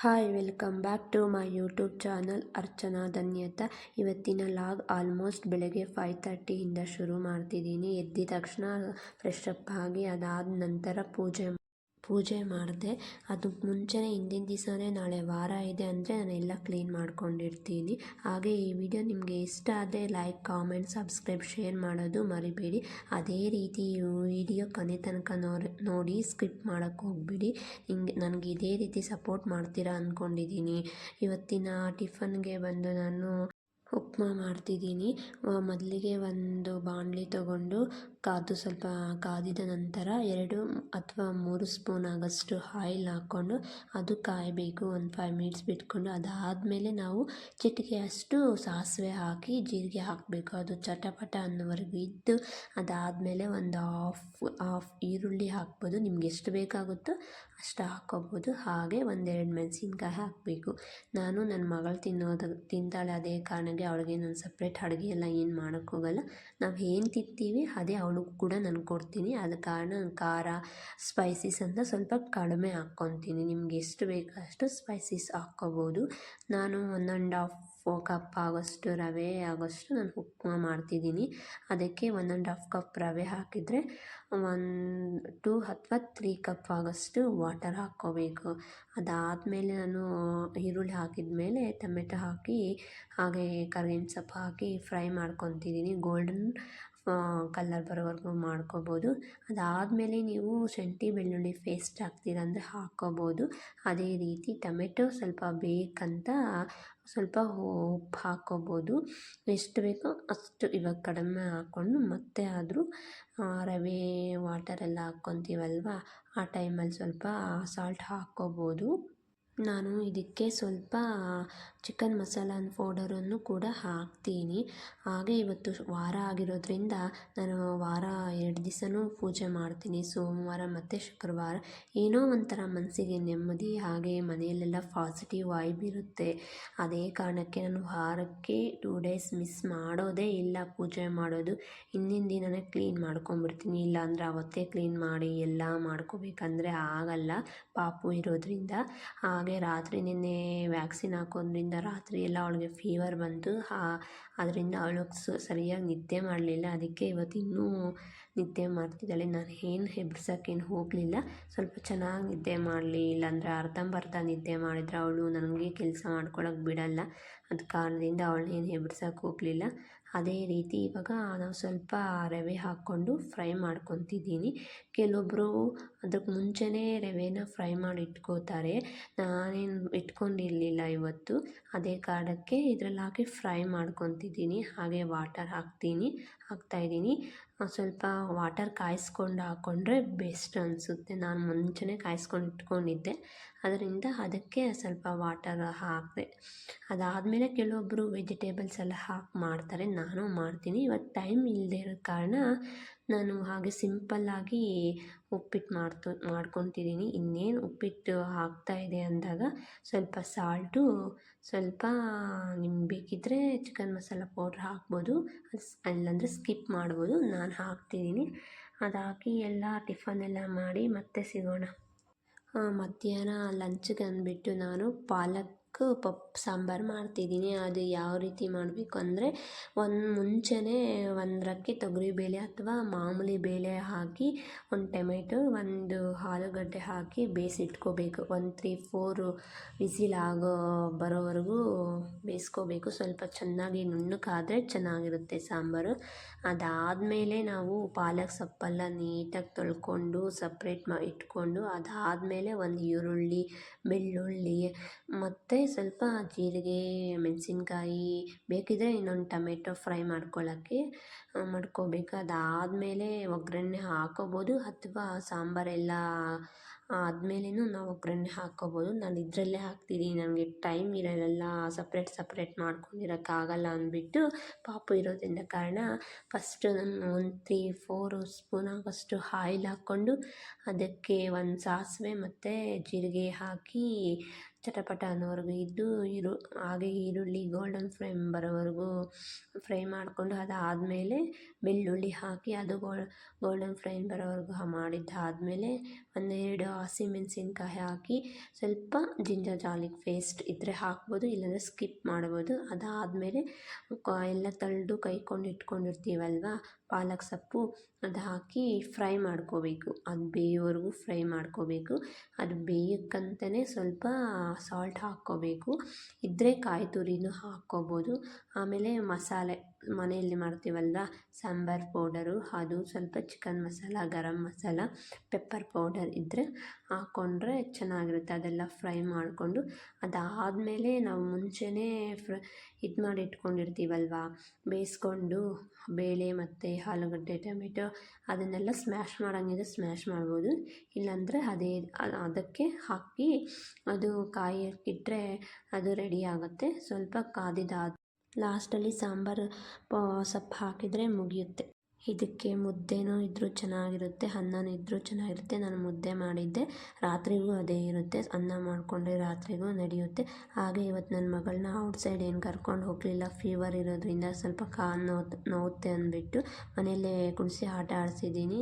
Hi welcome back to my YouTube channel Archana Dhanyata. ಇವತ್ತಿನ log almost ಬೆಳಗ್ಗೆ 5:30 ಶುರು ಮಾಡ್ತಿದ್ದೀನಿ. ಎದ್ದ ತಕ್ಷಣ ಫ್ರೆಶ್ ಅಪ್ ಆಗಿ ಅದಾದ ನಂತರ ಪೂಜೆ ಮಾಡಿದೆ. ಅದಕ್ಕೆ ಮುಂಚೆನೇ ಹಿಂದಿನ ದಿವಸನೇ ನಾಳೆ ವಾರ ಇದೆ ಅಂದರೆ ನಾನೆಲ್ಲ ಕ್ಲೀನ್ ಮಾಡ್ಕೊಂಡಿರ್ತೀನಿ. ಹಾಗೆ ಈ ವಿಡಿಯೋ ನಿಮಗೆ ಇಷ್ಟ ಆದರೆ ಲೈಕ್, ಕಾಮೆಂಟ್, ಸಬ್ಸ್ಕ್ರೈಬ್, ಶೇರ್ ಮಾಡೋದು ಮರಿಬೇಡಿ. ಅದೇ ರೀತಿ ಈ ವಿಡಿಯೋ ಕೊನೆ ತನಕ ನೋಡಿ ಸ್ಕಿಪ್ ಮಾಡೋಕ್ಕೆ ಹೋಗ್ಬಿಡಿ. ನನಗೆ ಇದೇ ರೀತಿ ಸಪೋರ್ಟ್ ಮಾಡ್ತೀರಾ ಅಂದ್ಕೊಂಡಿದ್ದೀನಿ. ಇವತ್ತಿನ ಟಿಫನ್ಗೆ ಬಂದು ನಾನು ಉಪ್ಮಾ ಮಾಡ್ತಿದ್ದೀನಿ. ಮೊದಲಿಗೆ ಒಂದು ಬಾಣಲಿ ತಗೊಂಡು ಸ್ವಲ್ಪ ಕಾದಿದ ನಂತರ 2 ಅಥವಾ 3 ಸ್ಪೂನ್ ಆಗೋಷ್ಟು ಆಯಿಲ್ ಹಾಕ್ಕೊಂಡು ಅದು ಕಾಯಬೇಕು. ಒಂದು 5 ಮಿನಿಟ್ಸ್ ಬಿಟ್ಕೊಂಡು ಅದಾದಮೇಲೆ ನಾವು ಚಿಟಿಕೆಯಷ್ಟು ಸಾಸಿವೆ ಹಾಕಿ ಜೀರಿಗೆ ಹಾಕಬೇಕು. ಅದು ಚಟಪಟ ಅನ್ನೋವರೆಗೂ ಇದ್ದು ಅದಾದಮೇಲೆ ಒಂದು ಹಾಫ್ ಈರುಳ್ಳಿ ಹಾಕ್ಬೋದು. ನಿಮ್ಗೆ ಎಷ್ಟು ಬೇಕಾಗುತ್ತೋ ಅಷ್ಟು ಹಾಕ್ಕೋಬೋದು. ಹಾಗೆ 1-2 ಮೆಣಸಿನ್ಕಾಯಿ ಹಾಕಬೇಕು. ನಾನು ನನ್ನ ಮಗಳು ತಿಂತಾಳೆ. ಅದೇ ಕಾರಣಕ್ಕೆ ಅವಳಿಗೆ ನಾನು ಸಪ್ರೇಟ್ ಅಡುಗೆ ಎಲ್ಲ ಏನು ಮಾಡೋಕ್ಕೋಗಲ್ಲ. ನಾವು ಏನು ತಿಂತೀವಿ ಅದೇ ಅವಳಿಗೂ ಕೂಡ ನಾನು ಕೊಡ್ತೀನಿ. ಆದ ಕಾರಣ ನಾನು ಖಾರ, ಸ್ಪೈಸಸ್ ಅಂತ ಸ್ವಲ್ಪ ಕಡಿಮೆ ಹಾಕ್ಕೊತೀನಿ. ನಿಮ್ಗೆ ಎಷ್ಟು ಬೇಕೋ ಅಷ್ಟು ಸ್ಪೈಸಸ್ ಹಾಕ್ಕೋಬೋದು. ನಾನು 1.5 ಕಪ್ ಆಗೋಷ್ಟು ರವೆ ಆಗೋಷ್ಟು ನಾನು ಉಪ್ಮಾ ಮಾಡ್ತಿದ್ದೀನಿ. ಅದಕ್ಕೆ 1.5 ಕಪ್ ರವೆ ಹಾಕಿದರೆ 2 ಅಥವಾ 3 ಕಪ್ ಆಗೋಷ್ಟು ವಾಟರ್ ಹಾಕ್ಕೋಬೇಕು. ಅದಾದಮೇಲೆ ನಾನು ಈರುಳ್ಳಿ ಹಾಕಿದ ಮೇಲೆ ಟೊಮೆಟೊ ಹಾಕಿ ಹಾಗೆ ಕರ್ಬೇವಿನ ಸೊಪ್ಪು ಹಾಕಿ ಫ್ರೈ ಮಾಡ್ಕೊತಿದ್ದೀನಿ. ಗೋಲ್ಡನ್ ಕಲರ್ ಬರೋವರೆಗೂ ಮಾಡ್ಕೋಬೋದು. ಅದಾದಮೇಲೆ ನೀವು ಶುಂಠಿ ಬೆಳ್ಳುಳ್ಳಿ ಪೇಸ್ಟ್ ಹಾಕ್ತೀರ ಅಂದರೆ ಹಾಕ್ಕೋಬೋದು. ಅದೇ ರೀತಿ ಟೊಮೆಟೊ ಸ್ವಲ್ಪ ಬೇಕಂತ ಸ್ವಲ್ಪ ಉಪ್ಪು ಹಾಕ್ಕೋಬೋದು. ಎಷ್ಟು ಬೇಕೋ ಅಷ್ಟು ಇವಾಗ ಕಡಿಮೆ ಹಾಕ್ಕೊಂಡು ಮತ್ತೆ ಆದರೂ ರವೆ ವಾಟರೆಲ್ಲ ಹಾಕ್ಕೊತೀವಲ್ವ, ಆ ಟೈಮಲ್ಲಿ ಸ್ವಲ್ಪ ಸಾಲ್ಟ್ ಹಾಕ್ಕೋಬೋದು. ನಾನು ಇದಕ್ಕೆ ಸ್ವಲ್ಪ ಚಿಕನ್ ಮಸಾಲ ಪೌಡರನ್ನು ಕೂಡ ಹಾಕ್ತೀನಿ. ಹಾಗೆ ಇವತ್ತು ವಾರ ಆಗಿರೋದ್ರಿಂದ ನಾನು ವಾರ 2 ದಿವಸನೂ ಪೂಜೆ ಮಾಡ್ತೀನಿ. ಸೋಮವಾರ ಮತ್ತು ಶುಕ್ರವಾರ. ಏನೋ ಒಂಥರ ಮನಸ್ಸಿಗೆ ನೆಮ್ಮದಿ, ಹಾಗೆ ಮನೆಯಲ್ಲೆಲ್ಲ ಪಾಸಿಟಿವ್ ವೈಬ್ ಇರುತ್ತೆ. ಅದೇ ಕಾರಣಕ್ಕೆ ನಾನು ವಾರಕ್ಕೆ 2 ಡೇಸ್ ಮಿಸ್ ಮಾಡೋದೇ ಇಲ್ಲ ಪೂಜೆ ಮಾಡೋದು. ಹಿಂದಿನ ದಿನವೇ ಕ್ಲೀನ್ ಮಾಡ್ಕೊಂಬಿಡ್ತೀನಿ. ಇಲ್ಲಾಂದರೆ ಅವತ್ತೇ ಕ್ಲೀನ್ ಮಾಡಿ ಎಲ್ಲ ಮಾಡ್ಕೋಬೇಕಂದ್ರೆ ಆಗಲ್ಲ ಪಾಪು ಇರೋದ್ರಿಂದ. ಹಾಗೆ ರಾತ್ರಿ ನಿನ್ನೆ ವ್ಯಾಕ್ಸಿನ್ ಹಾಕೋದ್ರಿಂದ ರಾತ್ರಿ ಎಲ್ಲ ಅವಳಿಗೆ ಫೀವರ್ ಬಂತು. ಅದರಿಂದ ಅವಳು ಸರಿಯಾಗಿ ನಿದ್ದೆ ಮಾಡಲಿಲ್ಲ. ಅದಕ್ಕೆ ಇವತ್ತು ಇನ್ನೂ ನಿದ್ದೆ ಮಾಡ್ತಿದ್ದಾಳೆ. ನಾನು ಏನು ಹೆಬ್ರಿಸೋಕ್ಕೇನು ಹೋಗಲಿಲ್ಲ. ಸ್ವಲ್ಪ ಚೆನ್ನಾಗಿ ನಿದ್ದೆ ಮಾಡಲಿ, ಇಲ್ಲಾಂದರೆ ಅರ್ಧಂಬರ್ಧ ನಿದ್ದೆ ಮಾಡಿದರೆ ಅವಳು ನನಗೆ ಕೆಲಸ ಮಾಡ್ಕೊಳಕ್ಕೆ ಬಿಡಲ್ಲ. ಅದು ಕಾರಣದಿಂದ ಅವಳನ್ನೇನು ಹೆಬ್ರಿಸೋಕ್ಕೆ ಹೋಗಲಿಲ್ಲ. ಅದೇ ರೀತಿ ಇವಾಗ ನಾವು ಸ್ವಲ್ಪ ರವೆ ಹಾಕ್ಕೊಂಡು ಫ್ರೈ ಮಾಡ್ಕೊತಿದ್ದೀನಿ. ಕೆಲವೊಬ್ಬರು ಅದಕ್ಕೆ ಮುಂಚೆನೇ ರವೆನ ಫ್ರೈ ಮಾಡಿ ಇಟ್ಕೋತಾರೆ. ನಾನೇನು ಇಟ್ಕೊಂಡಿರಲಿಲ್ಲ ಇವತ್ತು. ಅದೇ ಕಾರಣಕ್ಕೆ ಇದ್ರಲ್ಲಿ ಹಾಕಿ ಫ್ರೈ ಮಾಡ್ಕೊತಿದ್ದೀನಿ. ಹಾಗೆ ವಾಟರ್ ಹಾಕ್ತಾಯಿದ್ದೀನಿ. ಸ್ವಲ್ಪ ವಾಟರ್ ಕಾಯಿಸ್ಕೊಂಡು ಹಾಕ್ಕೊಂಡ್ರೆ ಬೆಸ್ಟ್ ಅನಿಸುತ್ತೆ. ನಾನು ಮುಂಚೆನೇ ಕಾಯಿಸ್ಕೊಂಡು ಇಟ್ಕೊಂಡಿದ್ದೆ, ಅದರಿಂದ ಅದಕ್ಕೆ ಸ್ವಲ್ಪ ವಾಟರ್ ಹಾಕಿದೆ. ಅದಾದಮೇಲೆ ಕೆಲವೊಬ್ಬರು ವೆಜಿಟೇಬಲ್ಸ್ ಎಲ್ಲ ಹಾಕಿ ಮಾಡ್ತಾರೆ. ನಾನು ಮಾಡ್ತೀನಿ. ಇವತ್ತು ಟೈಮ್ ಇಲ್ಲದೆ ಇರೋ ಕಾರಣ ನಾನು ಹಾಗೆ ಸಿಂಪಲ್ಲಾಗಿ ಉಪ್ಪಿಟ್ಟು ಮಾಡ್ಕೊತಿದ್ದೀನಿ. ಇನ್ನೇನು ಉಪ್ಪಿಟ್ಟು ಆಗ್ತಾಯಿದೆ ಅಂದಾಗ ಸ್ವಲ್ಪ ಸಾಲ್ಟು, ಸ್ವಲ್ಪ ನಿಮ್ಗೆ ಬೇಕಿದ್ದರೆ ಚಿಕನ್ ಮಸಾಲ ಪೌಡ್ರ್ ಹಾಕ್ಬೋದು, ಇಲ್ಲಾಂದರೆ ಸ್ಕಿಪ್ ಮಾಡ್ಬೋದು. ನಾನು ಹಾಕ್ತಿದ್ದೀನಿ. ಅದು ಹಾಕಿ ಎಲ್ಲ ಟಿಫನೆಲ್ಲ ಮಾಡಿ ಮತ್ತೆ ಸಿಗೋಣ. ಮಧ್ಯಾಹ್ನ ಲಂಚ್ಗೆ ಅಂದ್ಬಿಟ್ಟು ನಾನು ಪಾಲಕ್ ಪಪ್ಪು ಸಾಂಬಾರು ಮಾಡ್ತಿದ್ದೀನಿ. ಅದು ಯಾವ ರೀತಿ ಮಾಡಬೇಕು ಅಂದರೆ ಮುಂಚೆನೇ ಒಂದರಕ್ಕೆ ತೊಗರಿಬೇಳೆ ಅಥವಾ ಮಾಮೂಲಿ ಬೇಳೆ ಹಾಕಿ, ಒಂದು ಟೊಮೆಟೊ, ಒಂದು ಆಲೂಗಡ್ಡೆ ಹಾಕಿ ಬೇಯಿಸಿಟ್ಕೋಬೇಕು. 3-4 ವಿಸಿಲ್ ಬರೋವರೆಗೂ ಬೇಯಿಸ್ಕೋಬೇಕು. ಸ್ವಲ್ಪ ಚೆನ್ನಾಗಿ ನುಣ್ಣಗಾದರೆ ಚೆನ್ನಾಗಿರುತ್ತೆ ಸಾಂಬಾರು. ಅದಾದಮೇಲೆ ನಾವು ಪಾಲಕ್ ಸೊಪ್ಪೆಲ್ಲ ನೀಟಾಗಿ ತೊಳ್ಕೊಂಡು ಸಪ್ರೇಟ್ ಇಟ್ಕೊಂಡು ಅದಾದಮೇಲೆ ಒಂದು ಈರುಳ್ಳಿ, ಬೆಳ್ಳುಳ್ಳಿ ಮತ್ತು ಸ್ವಲ್ಪ ಜೀರಿಗೆ, ಮೆಣಸಿನ್ಕಾಯಿ, ಬೇಕಿದ್ದರೆ ಇನ್ನೊಂದು ಟೊಮೆಟೊ ಫ್ರೈ ಮಾಡ್ಕೋಬೇಕು. ಅದಾದಮೇಲೆ ಒಗ್ಗರಣೆ ಹಾಕ್ಕೋಬೋದು ಅಥವಾ ಸಾಂಬಾರೆಲ್ಲ ಆದಮೇಲೆನೂ ನಾವು ಒಗ್ಗರಣೆ ಹಾಕ್ಕೋಬೋದು. ನಾನು ಇದರಲ್ಲೇ ಹಾಕ್ತಿದ್ದೀನಿ. ನನಗೆ ಟೈಮ್ ಇರೋಲ್ಲ, ಸಪ್ರೇಟ್ ಮಾಡ್ಕೊಂಡಿರೋಕ್ಕಾಗಲ್ಲ ಅಂದ್ಬಿಟ್ಟು ಪಾಪು ಇರೋದ್ರಿಂದ ಕಾರಣ ಫಸ್ಟು ನಾನು ಒಂದು 3-4 ಸ್ಪೂನ್ ಆಗೋಷ್ಟು ಆಯಿಲ್ ಹಾಕ್ಕೊಂಡು ಅದಕ್ಕೆ ಒಂದು ಸಾಸಿವೆ ಮತ್ತು ಜೀರಿಗೆ ಹಾಕಿ ಚಟಪಟ ಅನ್ನೋವರೆಗೂ ಇದ್ದು ಹಾಗೆ ಈರುಳ್ಳಿ ಗೋಲ್ಡನ್ ಫ್ಲೇಮ್ ಬರೋವರೆಗೂ ಫ್ರೈ ಮಾಡಿಕೊಂಡು ಅದಾದಮೇಲೆ ಬೆಳ್ಳುಳ್ಳಿ ಹಾಕಿ ಅದು ಗೋಲ್ಡನ್ ಫ್ಲೇಮ್ ಬರೋವರೆಗೂ ಮಾಡಿದ್ದಾದಮೇಲೆ 1-2 ಹಸಿಮೆಣಸಿನ್ಕಾಯಿ ಹಾಕಿ ಸ್ವಲ್ಪ ಜಿಂಜರ್ ಗಾರ್ಲಿಕ್ ಪೇಸ್ಟ್ ಇದ್ದರೆ ಹಾಕ್ಬೋದು, ಇಲ್ಲಾಂದರೆ ಸ್ಕಿಪ್ ಮಾಡ್ಬೋದು. ಅದಾದಮೇಲೆ ಎಲ್ಲ ತಳೆದು ಕೈಕೊಂಡು ಇಟ್ಕೊಂಡಿರ್ತೀವಲ್ವ ಪಾಲಕ್ ಸೊಪ್ಪು, ಅದು ಹಾಕಿ ಫ್ರೈ ಮಾಡ್ಕೋಬೇಕು. ಅದು ಬೇಯೋವರೆಗೂ ಫ್ರೈ ಮಾಡ್ಕೋಬೇಕು. ಅದು ಬೇಯೋಕ್ಕಂತಲೇ ಸ್ವಲ್ಪ ಸಾಲ್ಟ್ ಹಾಕ್ಕೋಬೇಕು. ಇದ್ದರೆ ಕಾಯಿ ತುರಿನೂ ಹಾಕ್ಕೋಬೋದು. ಆಮೇಲೆ ಮಸಾಲೆ ಮನೆಯಲ್ಲಿ ಮಾಡ್ತೀವಲ್ವ ಸಾಂಬಾರ್ ಪೌಡರು, ಅದು ಸ್ವಲ್ಪ chicken masala, garam masala, pepper powder ಇದ್ದರೆ ಹಾಕ್ಕೊಂಡ್ರೆ ಚೆನ್ನಾಗಿರುತ್ತೆ. ಅದೆಲ್ಲ ಫ್ರೈ ಮಾಡಿಕೊಂಡು ಅದಾದಮೇಲೆ ನಾವು ಮುಂಚೆನೇ ಇದು ಮಾಡಿ ಇಟ್ಕೊಂಡಿರ್ತೀವಲ್ವ, ಬೇಯಿಸ್ಕೊಂಡು ಬೇಳೆ ಮತ್ತು ಆಲೂಗಡ್ಡೆ, ಟೊಮೆಟೊ ಅದನ್ನೆಲ್ಲ ಸ್ಮ್ಯಾಶ್ ಮಾಡೋಂಗಿದ್ರೆ ಸ್ಮ್ಯಾಶ್ ಮಾಡ್ಬೋದು. ಇಲ್ಲಾಂದರೆ ಅದಕ್ಕೆ ಹಾಕಿ ಅದು ಕಾಯಿ ಇಟ್ಟರೆ ಅದು ರೆಡಿ ಆಗುತ್ತೆ. ಸ್ವಲ್ಪ ಕಾದಿದ್ದಾದ ಲಾಸ್ಟಲ್ಲಿ ಸಾಂಬಾರು ಸೊಪ್ಪು ಹಾಕಿದರೆ ಮುಗಿಯುತ್ತೆ. ಇದಕ್ಕೆ ಮುದ್ದೆನೂ ಇದ್ದರೂ ಚೆನ್ನಾಗಿರುತ್ತೆ, ಅನ್ನನೂ ಇದ್ದರೂ ಚೆನ್ನಾಗಿರುತ್ತೆ. ನಾನು ಮುದ್ದೆ ಮಾಡಿದ್ದೆ, ರಾತ್ರಿಗೂ ಅದೇ ಇರುತ್ತೆ. ಅನ್ನ ಮಾಡಿಕೊಂಡ್ರೆ ರಾತ್ರಿಗೂ ನಡೆಯುತ್ತೆ. ಹಾಗೆ ಇವತ್ತು ನನ್ನ ಮಗಳನ್ನ ಔಟ್ಸೈಡ್ ಏನು ಕರ್ಕೊಂಡು ಹೋಗಲಿಲ್ಲ, ಫೀವರ್ ಇರೋದ್ರಿಂದ ಸ್ವಲ್ಪ ಕಾಲು ನೋವುತ್ತೆ ಅಂದ್ಬಿಟ್ಟು ಮನೆಯಲ್ಲೇ ಕುಡಿಸಿ ಆಟ ಆಡಿಸಿದ್ದೀನಿ.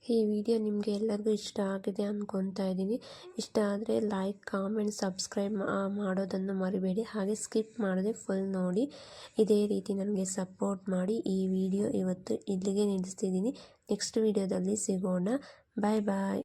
ಈ ವಿಡಿಯೋ ನಿಮಗೆ ಎಲ್ಲರಿಗೂ ಇಷ್ಟ ಆಗಿದೆ ಅಂದ್ಕೊತಾ ಇದ್ದೀನಿ. ಇಷ್ಟ ಆದರೆ ಲೈಕ್, ಕಾಮೆಂಟ್, ಸಬ್ಸ್ಕ್ರೈಬ್ ಮಾಡೋದನ್ನು ಮರಿಬೇಡಿ. ಹಾಗೆ ಸ್ಕಿಪ್ ಮಾಡದೆ ಫುಲ್ ನೋಡಿ. ಇದೇ ರೀತಿ ನನಗೆ ಸಪೋರ್ಟ್ ಮಾಡಿ. ಈ ವಿಡಿಯೋ ಇವತ್ತು ಇಲ್ಲಿಗೆ ನಿಲ್ಲಿಸ್ತಿದ್ದೀನಿ. ನೆಕ್ಸ್ಟ್ ವಿಡಿಯೋದಲ್ಲಿ ಸಿಗೋಣ. ಬಾಯ್ ಬಾಯ್.